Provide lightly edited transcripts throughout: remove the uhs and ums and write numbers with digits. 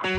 Alright,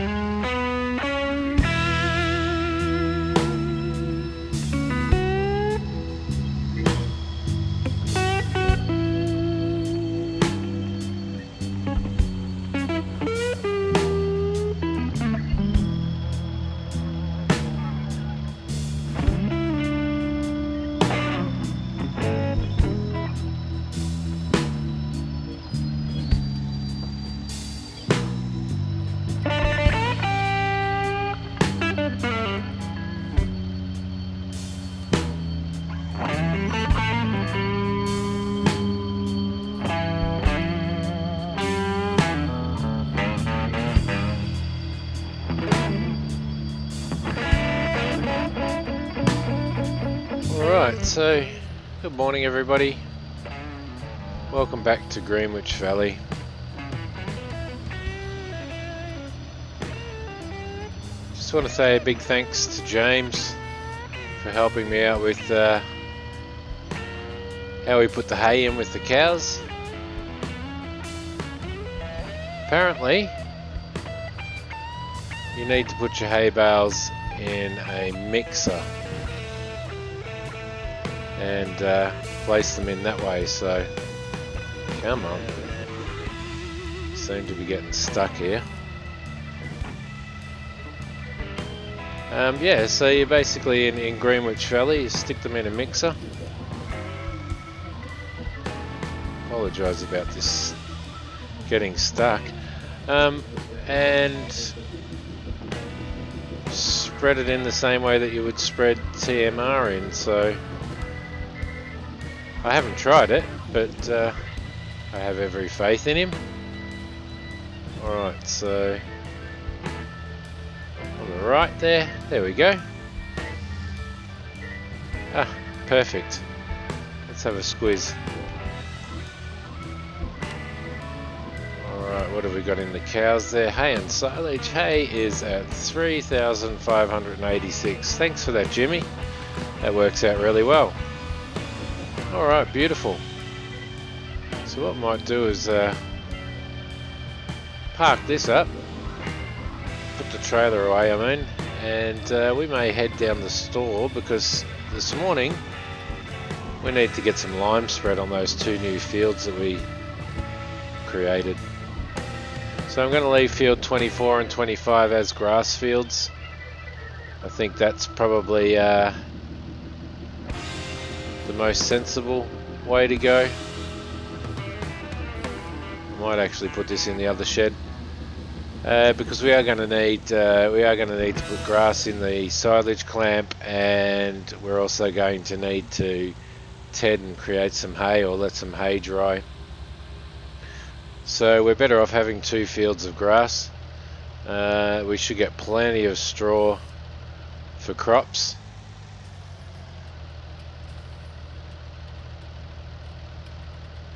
so good morning everybody. Welcome back to Greenwich Valley. Just want to say a big thanks to James for helping me out with how we put the hay in with the cows. Apparently, you need to put your hay bales in a mixer and place them in that way, so come on, seem to be getting stuck here. Yeah, so you're basically in Greenwich Valley, you stick them in a mixer. Apologise about this getting stuck, and spread it in the same way that you would spread TMR in. So I haven't tried it, but I have every faith in him. Alright, so on the right there we go. Ah, perfect. Let's have a squeeze. Alright, what have we got in the cows there? Hay and silage. Hay is at 3,586. Thanks for that, Jimmy. That works out really well. Alright, beautiful. So what I might do is park this up, put the trailer away and we may head down the store, because this morning we need to get some lime spread on those two new fields that we created. So I'm going to leave field 24 and 25 as grass fields. I think that's probably the most sensible way to go. I might actually put this in the other shed because we are going to need to put grass in the silage clamp, and we're also going to need to ted and create some hay, or let some hay dry. So we're better off having two fields of grass. We should get plenty of straw for crops.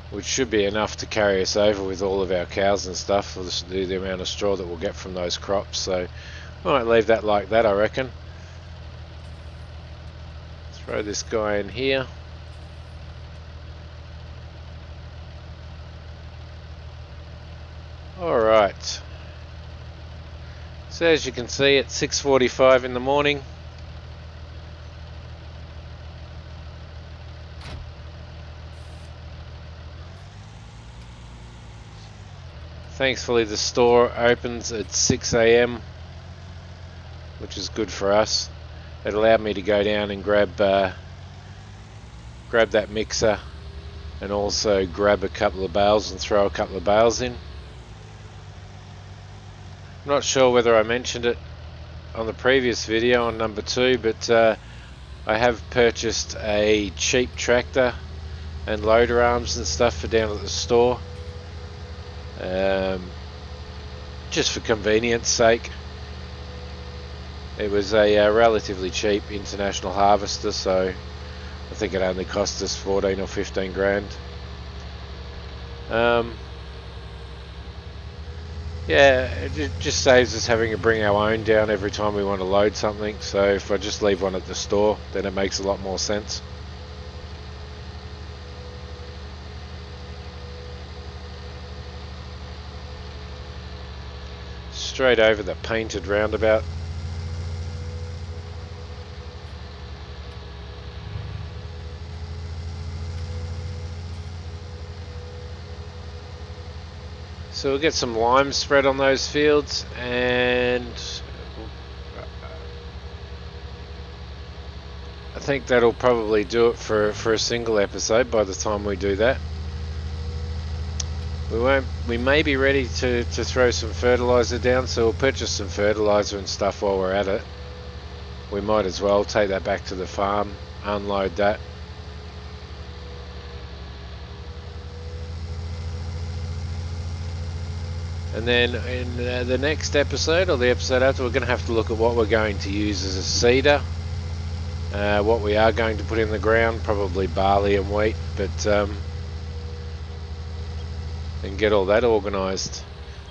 Which should be enough to carry us over with all of our cows and stuff, for the amount of straw that we'll get from those crops. So I might leave that like that, I reckon. Throw this guy in here. Alright. So as you can see, it's 6:45 in the morning. Thankfully the store opens at 6 AM, which is good for us. It allowed me to go down and grab that mixer, and also grab a couple of bales and throw a couple of bales in. I'm not sure whether I mentioned it on the previous video on number 2, but I have purchased a cheap tractor and loader arms and stuff for down at the store. Just for convenience sake. It was a relatively cheap international harvester, so I think it only cost us 14 or 15 grand. Yeah, it just saves us having to bring our own down every time we want to load something, so if I just leave one at the store, then it makes a lot more sense. straight over the painted roundabout. So we'll get some lime spread on those fields, and I think that'll probably do it for a single episode by the time we do that. We may be ready to throw some fertilizer down, so we'll purchase some fertilizer and stuff while we're at it. We might as well take that back to the farm, unload that. And then in the next episode, or the episode after, we're going to have to look at what we're going to use as a seeder. What we are going to put in the ground, probably barley and wheat, but and get all that organised.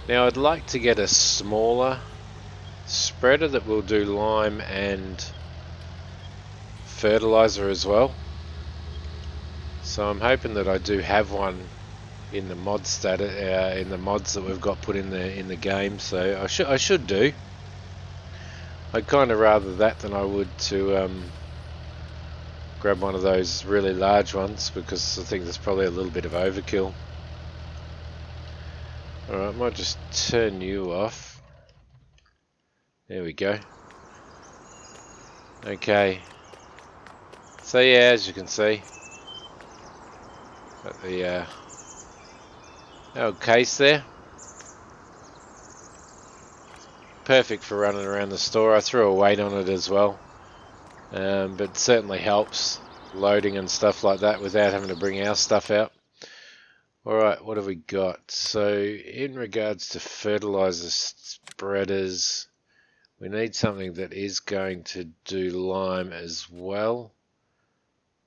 Now I'd like to get a smaller spreader that will do lime and fertilizer as well. So I'm hoping that I do have one in the mod in the mods that we've got put in the game. So I should do. I'd kind of rather that than I would to grab one of those really large ones, because I think there's probably a little bit of overkill. Alright, I might just turn you off. There we go. Okay. So yeah, as you can see, got the old case there. Perfect for running around the store. I threw a weight on it as well. But certainly helps loading and stuff like that without having to bring our stuff out. Alright, what have we got? So in regards to fertilizer spreaders, we need something that is going to do lime as well.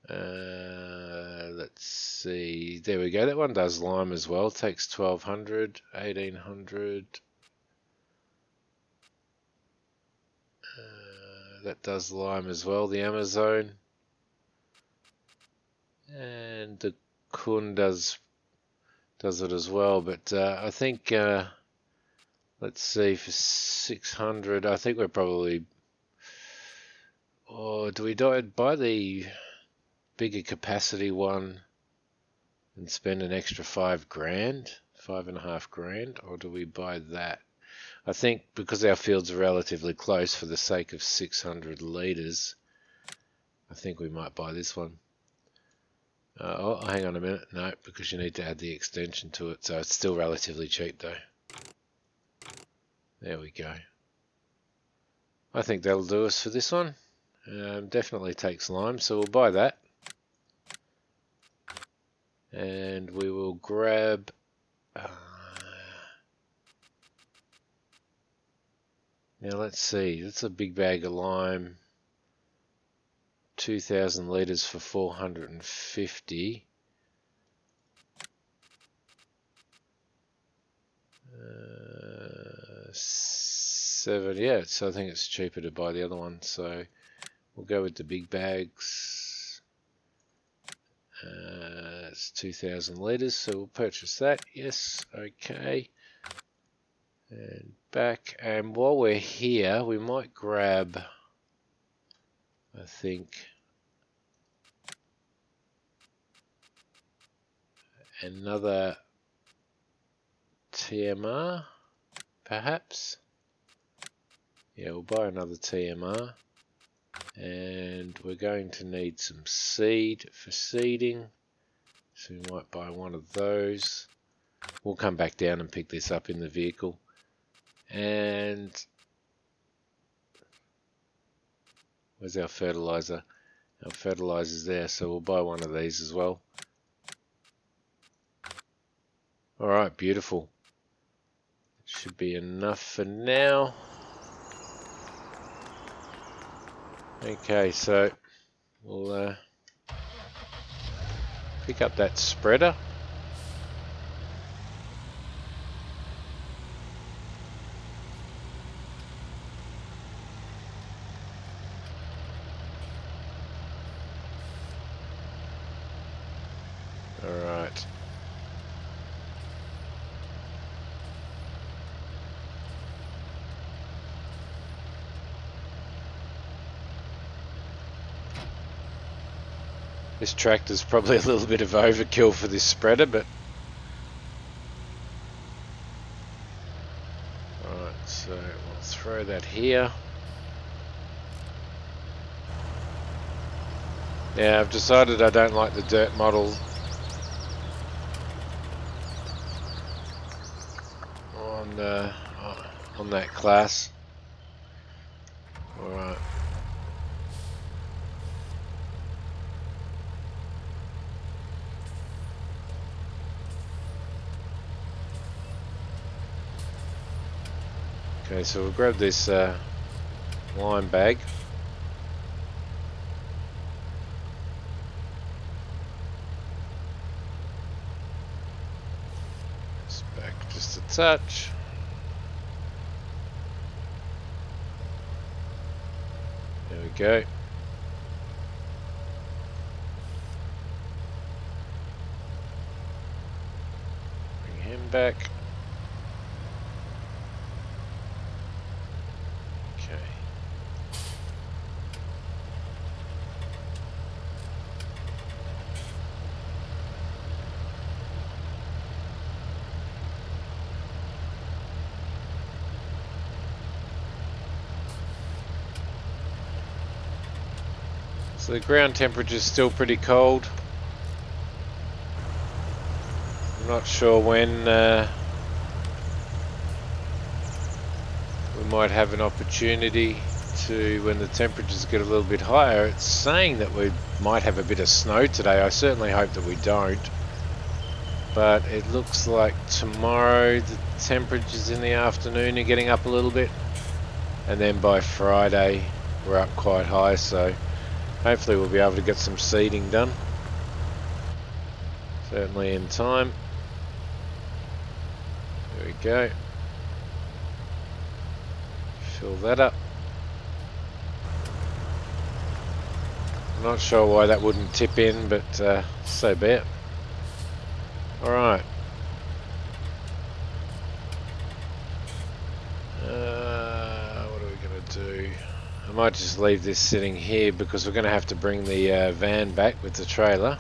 Let's see, there we go, that one does lime as well. Takes 1200, 1800. That does lime as well, the Amazon. And the Kun does it as well, but I think let's see, for 600 I think we're probably, or do we buy the bigger capacity one and spend an extra $5,500, or do we buy that? I think because our fields are relatively close, for the sake of 600 litres, I think we might buy this one. Oh, hang on a minute. No, because you need to add the extension to it, so it's still relatively cheap though. There we go. I think that'll do us for this one. Definitely takes lime, so we'll buy that. And we will grab now let's see, that's a big bag of lime, 2,000 litres for 450. Yeah, so I think it's cheaper to buy the other one, so we'll go with the big bags. It's 2,000 litres, so we'll purchase that. Yes, okay. And back, and while we're here, we might grab, I think, another TMR, perhaps. Yeah, we'll buy another TMR, and we're going to need some seed for seeding, so we might buy one of those. We'll come back down and pick this up in the vehicle. And where's our fertilizer? Our fertilizer's there, so we'll buy one of these as well. Alright, beautiful. Should be enough for now. Okay, so we'll pick up that spreader. Alright. This tractor's probably a little bit of overkill for this spreader, but alright, so we'll throw that here. Yeah, I've decided I don't like the dirt model on that class. Alright. Okay, so we'll grab this lime bag. It's back just a touch. There we go. Bring him back. Okay. So the ground temperature is still pretty cold. I'm not sure when we might have an opportunity to, when the temperatures get a little bit higher. It's saying that we might have a bit of snow today. I certainly hope that we don't. But it looks like tomorrow the temperatures in the afternoon are getting up a little bit. And then by Friday we're up quite high, so hopefully we'll be able to get some seeding done. Certainly in time. There we go. Fill that up. I'm not sure why that wouldn't tip in, but so be it. Alright. What are we going to do? I might just leave this sitting here because we're going to have to bring the van back with the trailer.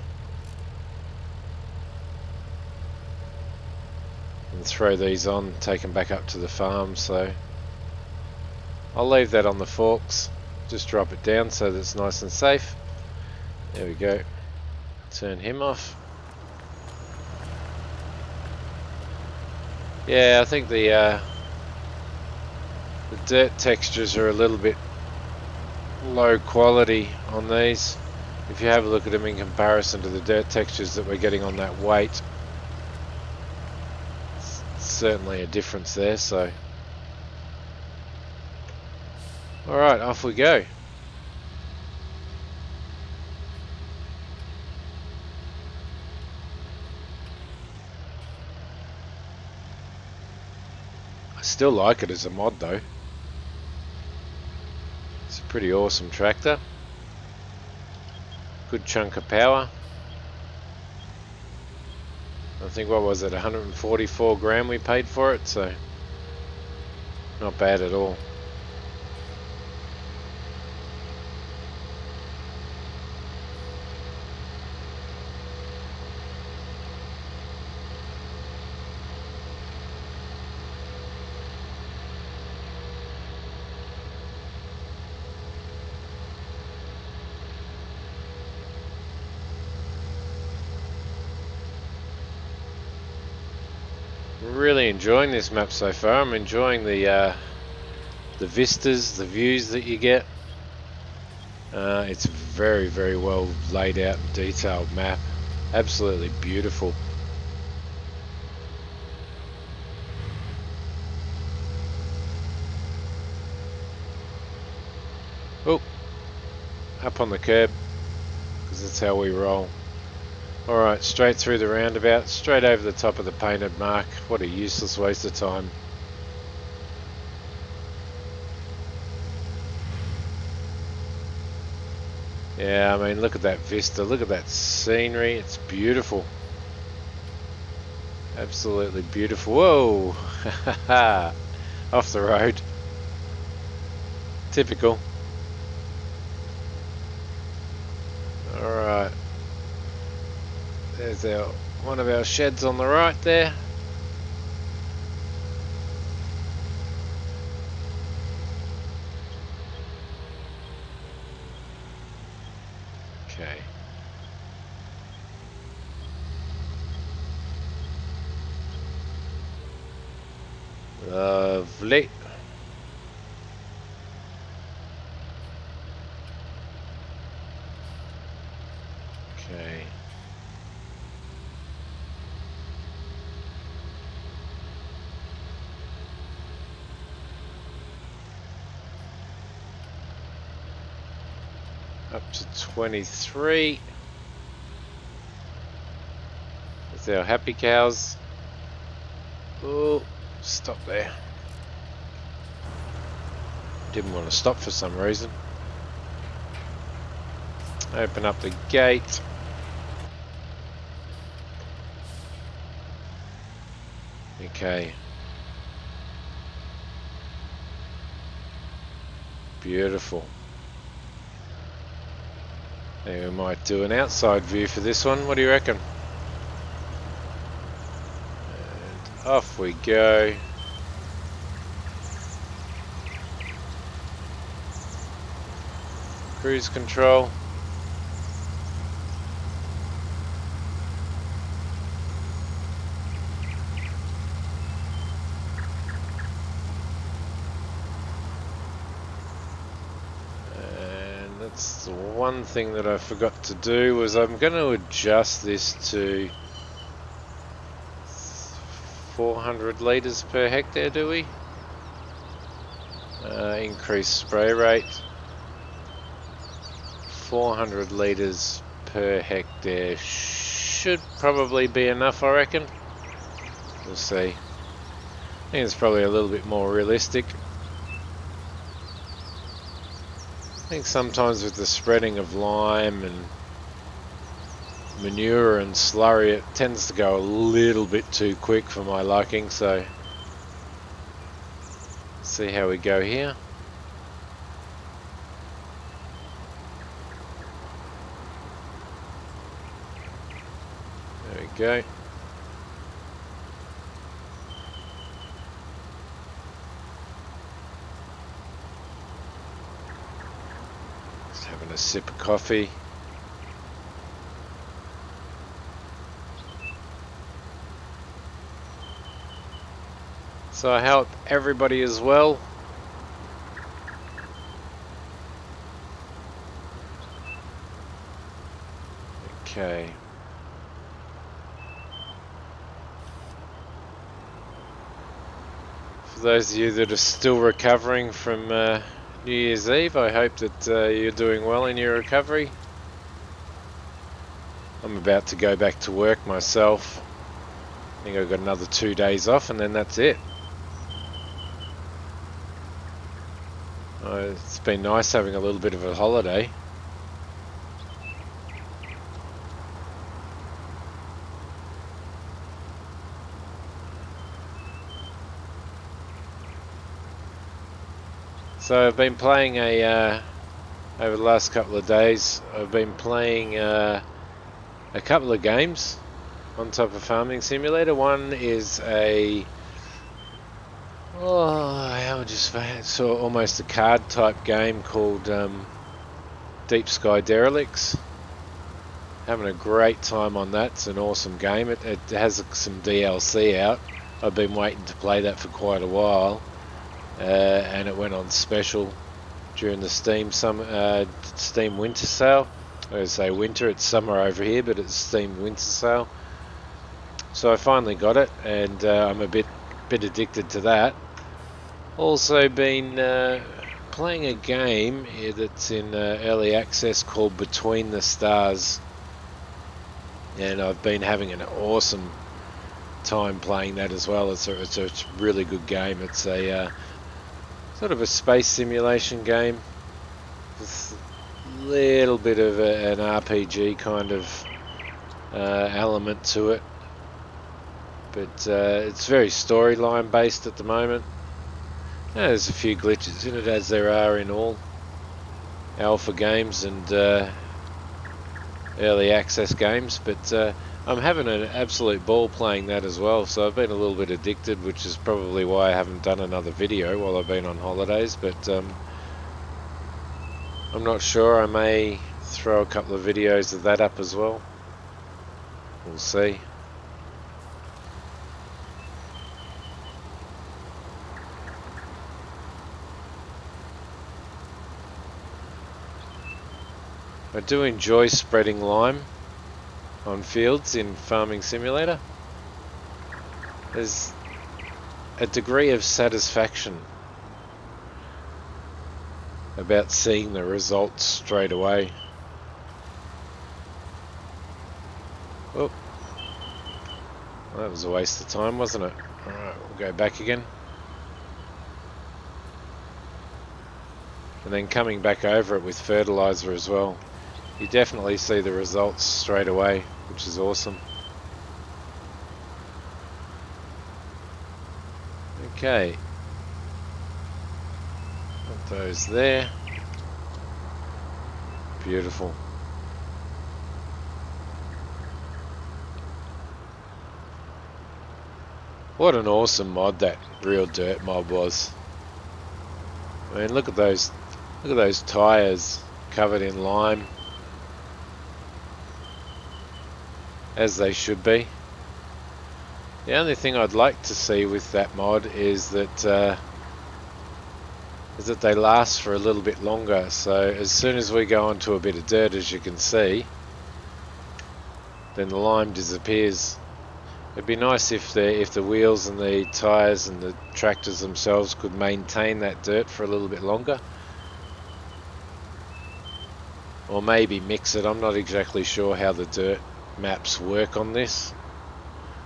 And throw these on, take them back up to the farm, so I'll leave that on the forks. Just drop it down so that it's nice and safe. There we go. Turn him off. Yeah, I think the dirt textures are a little bit low quality on these. If you have a look at them in comparison to the dirt textures that we're getting on that weight, it's certainly a difference there. So, alright, off we go. I still like it as a mod though. It's a pretty awesome tractor. Good chunk of power. I think, what was it, 144 grand we paid for it, so not bad at all. Really enjoying this map so far. I'm enjoying the vistas, the views that you get. It's a very, very well laid out and detailed map. Absolutely beautiful. Oh, up on the curb, because that's how we roll. Alright, straight through the roundabout, straight over the top of the painted mark. What a useless waste of time. Yeah, I mean, look at that vista, look at that scenery, it's beautiful. Absolutely beautiful. Whoa! Off the road. Typical. Alright. There's one of our sheds on the right there. Okay. Lovely. Okay. Up to 23. There's our happy cows. Oh, stop there. Didn't want to stop for some reason. Open up the gate. Okay. Beautiful. Maybe we might do an outside view for this one. What do you reckon? And off we go. Cruise control. And that's the one thing that I forgot to do was I'm going to adjust this to 400 litres per hectare, do we? Increase spray rate. 400 litres per hectare should probably be enough, I reckon. We'll see. I think it's probably a little bit more realistic. I think sometimes with the spreading of lime and manure and slurry, it tends to go a little bit too quick for my liking, so see how we go here. There we go. Just having a sip of coffee. So I hope everybody is well. Okay. For those of you that are still recovering from New Year's Eve, I hope that you're doing well in your recovery. I'm about to go back to work myself. I think I've got another 2 days off and then that's it. It's been nice having a little bit of a holiday. So I've been playing over the last couple of days, I've been playing a couple of games on top of Farming Simulator. One is how would you say it? So almost a card type game called Deep Sky Derelicts. Having a great time on that. It's an awesome game. It has some DLC out. I've been waiting to play that for quite a while. And it went on special during the Steam winter sale. I say winter, it's summer over here, but it's Steam winter sale. So I finally got it, and I'm a bit addicted to that. Also been playing a game that's in early access called Between the Stars, and I've been having an awesome time playing that as well. It's a really good game. It's a sort of a space simulation game with a little bit of an RPG kind of element to it, but it's very storyline based at the moment. There's a few glitches in it, as there are in all alpha games, and early access games, but I'm having an absolute ball playing that as well, so I've been a little bit addicted, which is probably why I haven't done another video while I've been on holidays, but I'm not sure. I may throw a couple of videos of that up as well. We'll see. I do enjoy spreading lime on fields in Farming Simulator. There's a degree of satisfaction about seeing the results straight away. Oh, well, that was a waste of time, wasn't it? Alright, we'll go back again. And then coming back over it with fertilizer as well. You definitely see the results straight away, which is awesome. Okay. Put those there. Beautiful. What an awesome mod that Real Dirt mod was. I mean, look at those tires covered in lime, as they should be. The only thing I'd like to see with that mod is that they last for a little bit longer. So as soon as we go onto a bit of dirt, as you can see, then the lime disappears. It'd be nice if the wheels and the tyres and the tractors themselves could maintain that dirt for a little bit longer. Or maybe mix it. I'm not exactly sure how the dirt maps work on this.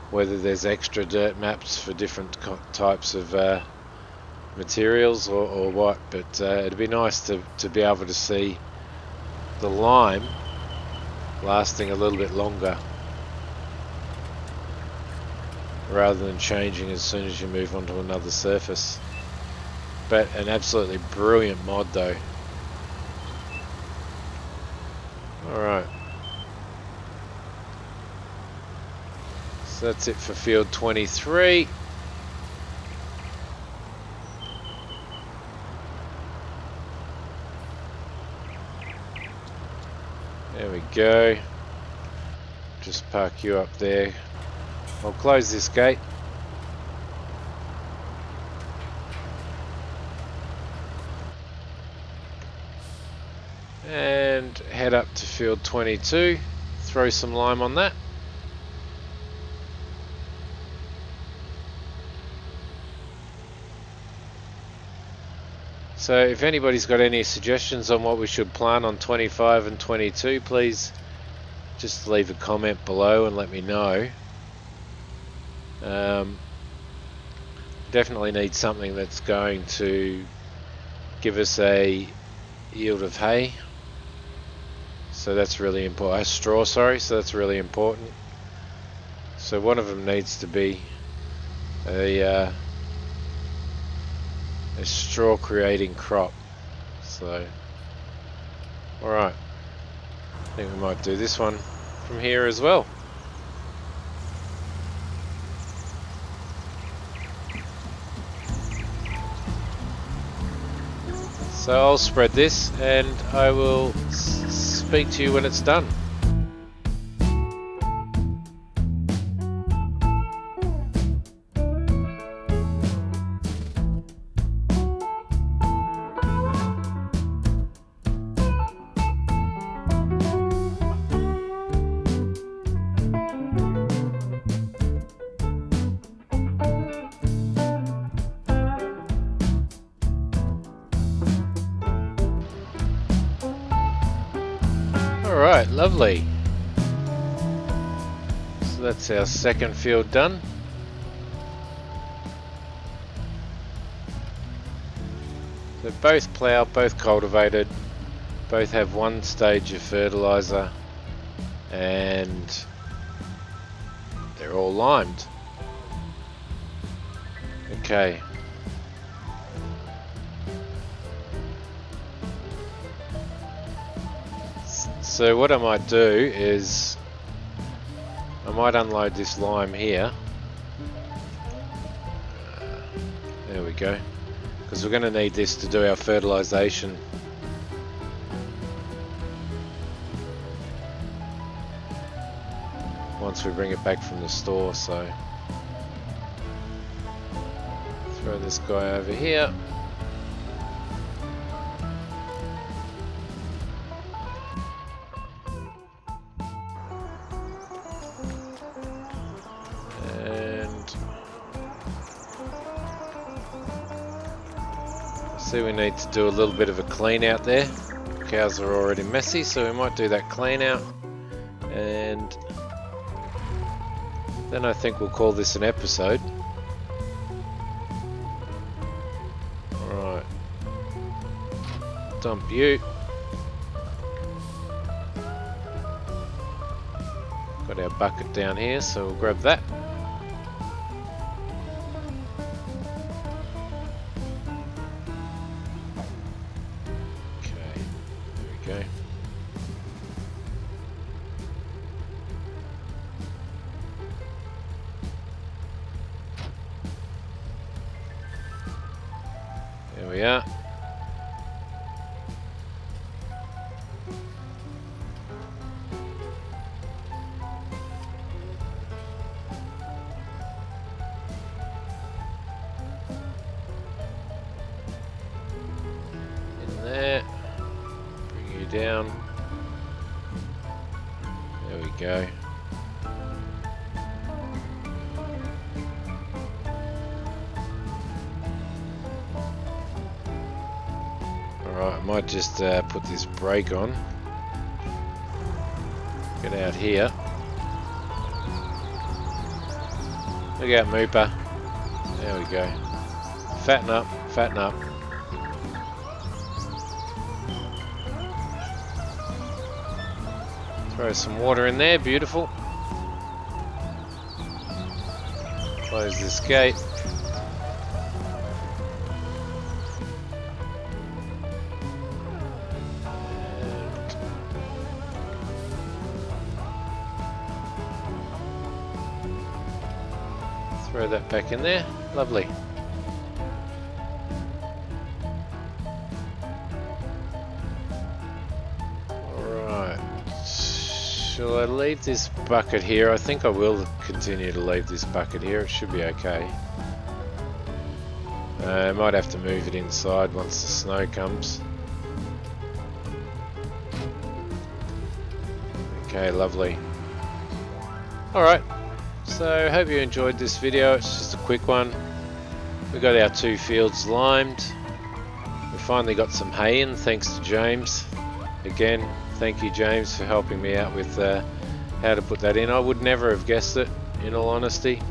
Whether there's extra dirt maps for different types of materials or what. But it'd be nice to be able to see the lime lasting a little bit longer, rather than changing as soon as you move onto another surface. But an absolutely brilliant mod though. Alright. So that's it for field 23. There we go. Just park you up there. I'll close this gate. And head up to field 22. Throw some lime on that. So if anybody's got any suggestions on what we should plant on 25 and 22, please just leave a comment below and let me know. Definitely need something that's going to give us a yield of hay. So that's really important. Straw, sorry. So that's really important. So one of them needs to be a straw creating crop. So, alright. I think we might do this one from here as well. So I'll spread this and I will speak to you when it's done. Alright, lovely. So that's our second field done. So both ploughed, both cultivated, both have one stage of fertilizer, and they're all limed. Okay. So what I might do is I might unload this lime here. There we go. Because we're going to need this to do our fertilization. Once we bring it back from the store, so throw this guy over here. See, we need to do a little bit of a clean out there. Cows are already messy, so we might do that clean out, and then I think we'll call this an episode. Alright, dump you. Got our bucket down here, so we'll grab that. Okay. There we are. In there. Down. There we go. Alright, I might just put this brake on. Get out here. Look out, Mooper. There we go. Fatten up, fatten up. Throw some water in there, beautiful. Close this gate. And throw that back in there. Lovely. Shall I leave this bucket here? I think I will continue to leave this bucket here. It should be okay. I might have to move it inside once the snow comes. Okay, lovely. Alright, so hope you enjoyed this video. It's just a quick one. We got our 2 fields limed. We finally got some hay in, thanks to James. Again, thank you, James, for helping me out with how to put that in. I would never have guessed it, in all honesty.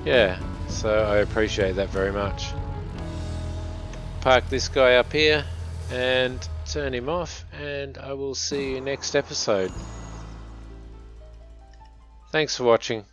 Yeah, so I appreciate that very much. Park this guy up here and turn him off, and I will see you next episode. Thanks for watching.